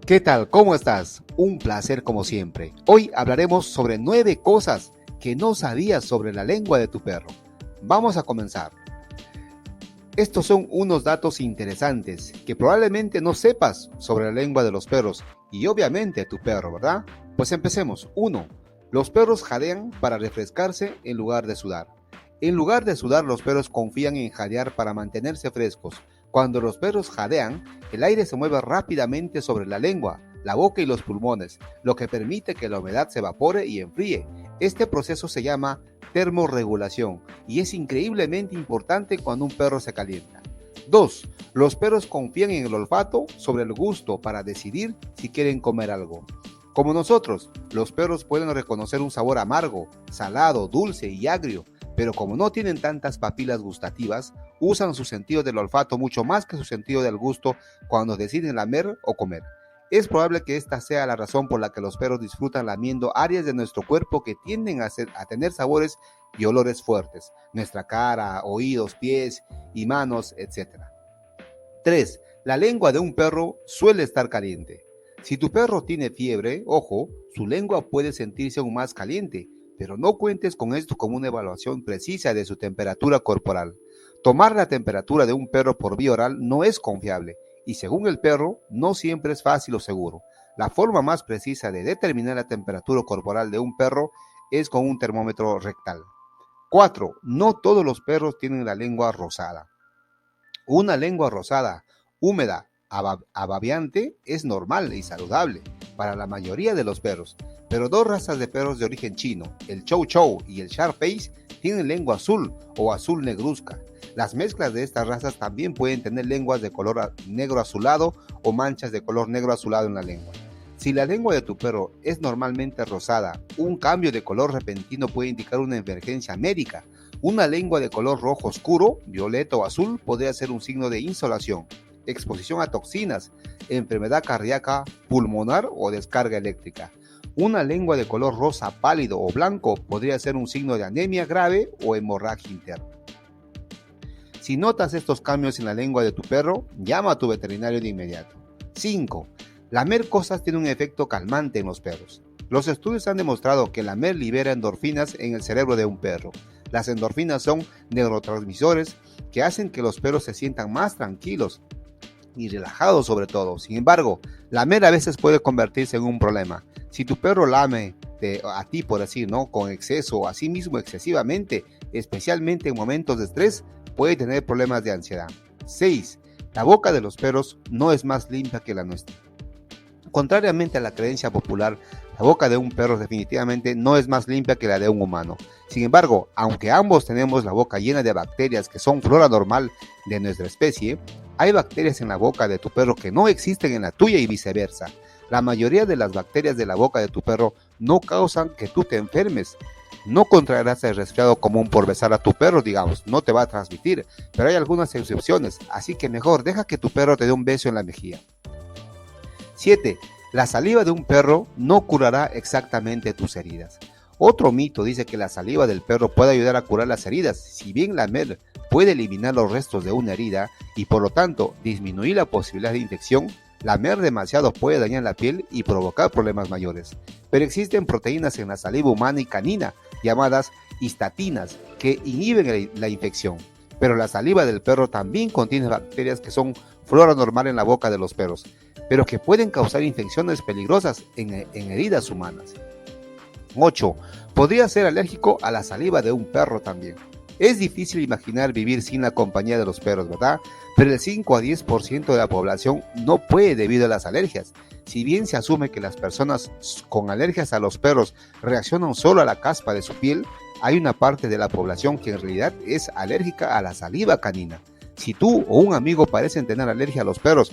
¿Qué tal? ¿Cómo estás? Un placer como siempre. Hoy hablaremos sobre 9 cosas que no sabías sobre la lengua de tu perro. Vamos a comenzar. Estos son unos datos interesantes que probablemente no sepas sobre la lengua de los perros y obviamente tu perro, ¿verdad? Pues empecemos. 1. Los perros jadean para refrescarse en lugar de sudar. En lugar de sudar, los perros confían en jadear para mantenerse frescos. Cuando los perros jadean, el aire se mueve rápidamente sobre la lengua, la boca y los pulmones, lo que permite que la humedad se evapore y enfríe. Este proceso se llama termorregulación y es increíblemente importante cuando un perro se calienta. 2. Los perros confían en el olfato sobre el gusto para decidir si quieren comer algo. Como nosotros, los perros pueden reconocer un sabor amargo, salado, dulce y agrio, pero como no tienen tantas papilas gustativas, usan su sentido del olfato mucho más que su sentido del gusto cuando deciden lamer o comer. Es probable que esta sea la razón por la que los perros disfrutan lamiendo áreas de nuestro cuerpo que tienden a tener sabores y olores fuertes, nuestra cara, oídos, pies y manos, etc. 3. La lengua de un perro suele estar caliente. Si tu perro tiene fiebre, ojo, su lengua puede sentirse aún más caliente, pero no cuentes con esto como una evaluación precisa de su temperatura corporal. Tomar la temperatura de un perro por vía oral no es confiable y según el perro no siempre es fácil o seguro. La forma más precisa de determinar la temperatura corporal de un perro es con un termómetro rectal. 4. No todos los perros tienen la lengua rosada. Una lengua rosada, húmeda, ababiante es normal y saludable para la mayoría de los perros, pero 2 razas de perros de origen chino, el Chow Chow y el Sharpei, tienen lengua azul o azul negruzca. Las mezclas de estas razas también pueden tener lenguas de color negro azulado o manchas de color negro azulado en la lengua. Si la lengua de tu perro es normalmente rosada, un cambio de color repentino puede indicar una emergencia médica. Una lengua de color rojo oscuro, violeta o azul podría ser un signo de insolación, exposición a toxinas, enfermedad cardíaca, pulmonar o descarga eléctrica. Una lengua de color rosa pálido o blanco podría ser un signo de anemia grave o hemorragia interna. Si notas estos cambios en la lengua de tu perro, llama a tu veterinario de inmediato. 5. Lamer cosas tiene un efecto calmante en los perros. Los estudios han demostrado que lamer libera endorfinas en el cerebro de un perro. Las endorfinas son neurotransmisores que hacen que los perros se sientan más tranquilos y relajados sobre todo. Sin embargo, lamer a veces puede convertirse en un problema. Si tu perro lame a ti, por decir, ¿no?, con exceso o a sí mismo excesivamente, especialmente en momentos de estrés, puede tener problemas de ansiedad. 6. La boca de los perros no es más limpia que la nuestra. Contrariamente a la creencia popular, la boca de un perro definitivamente no es más limpia que la de un humano. Sin embargo, aunque ambos tenemos la boca llena de bacterias que son flora normal de nuestra especie, hay bacterias en la boca de tu perro que no existen en la tuya y viceversa. La mayoría de las bacterias de la boca de tu perro no causan que tú te enfermes. No contraerás el resfriado común por besar a tu perro, digamos, no te va a transmitir, pero hay algunas excepciones, así que mejor deja que tu perro te dé un beso en la mejilla. 7. La saliva de un perro no curará exactamente tus heridas. Otro mito dice que la saliva del perro puede ayudar a curar las heridas. Si bien lamer puede eliminar los restos de una herida y por lo tanto disminuir la posibilidad de infección, lamer demasiado puede dañar la piel y provocar problemas mayores. Pero existen proteínas en la saliva humana y canina, llamadas histatinas, que inhiben la infección. Pero la saliva del perro también contiene bacterias que son flora normal en la boca de los perros, pero que pueden causar infecciones peligrosas en heridas humanas. 8. Podría ser alérgico a la saliva de un perro también. Es difícil imaginar vivir sin la compañía de los perros, ¿verdad? Pero el 5 a 10% de la población no puede debido a las alergias. Si bien se asume que las personas con alergias a los perros reaccionan solo a la caspa de su piel, hay una parte de la población que en realidad es alérgica a la saliva canina. Si tú o un amigo parecen tener alergia a los perros,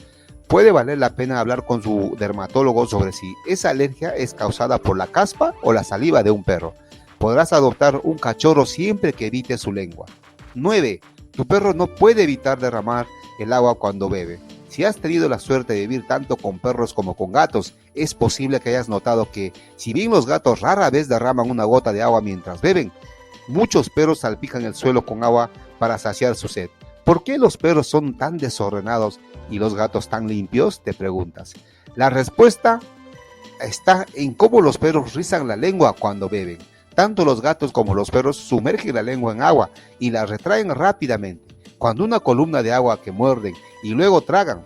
puede valer la pena hablar con su dermatólogo sobre si esa alergia es causada por la caspa o la saliva de un perro. Podrás adoptar un cachorro siempre que evite su lengua. 9. Tu perro no puede evitar derramar el agua cuando bebe. Si has tenido la suerte de vivir tanto con perros como con gatos, es posible que hayas notado que, si bien los gatos rara vez derraman una gota de agua mientras beben, muchos perros salpican el suelo con agua para saciar su sed. ¿Por qué los perros son tan desordenados y los gatos tan limpios? Te preguntas. La respuesta está en cómo los perros rizan la lengua cuando beben. Tanto los gatos como los perros sumergen la lengua en agua y la retraen rápidamente. Cuando una columna de agua que muerden y luego tragan,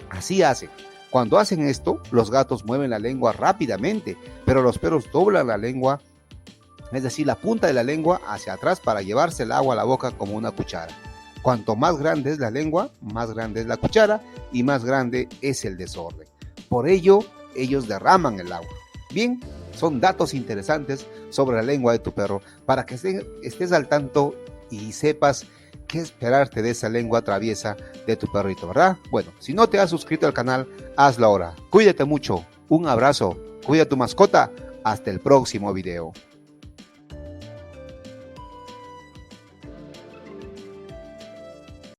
así hacen. Cuando hacen esto, los gatos mueven la lengua rápidamente, pero los perros doblan la lengua, es decir, la punta de la lengua hacia atrás para llevarse el agua a la boca como una cuchara. Cuanto más grande es la lengua, más grande es la cuchara y más grande es el desorden. Por ello, ellos derraman el agua. Bien, son datos interesantes sobre la lengua de tu perro para que estés al tanto y sepas qué esperarte de esa lengua traviesa de tu perrito, ¿verdad? Bueno, si no te has suscrito al canal, hazlo ahora. Cuídate mucho, un abrazo, cuida a tu mascota, hasta el próximo video.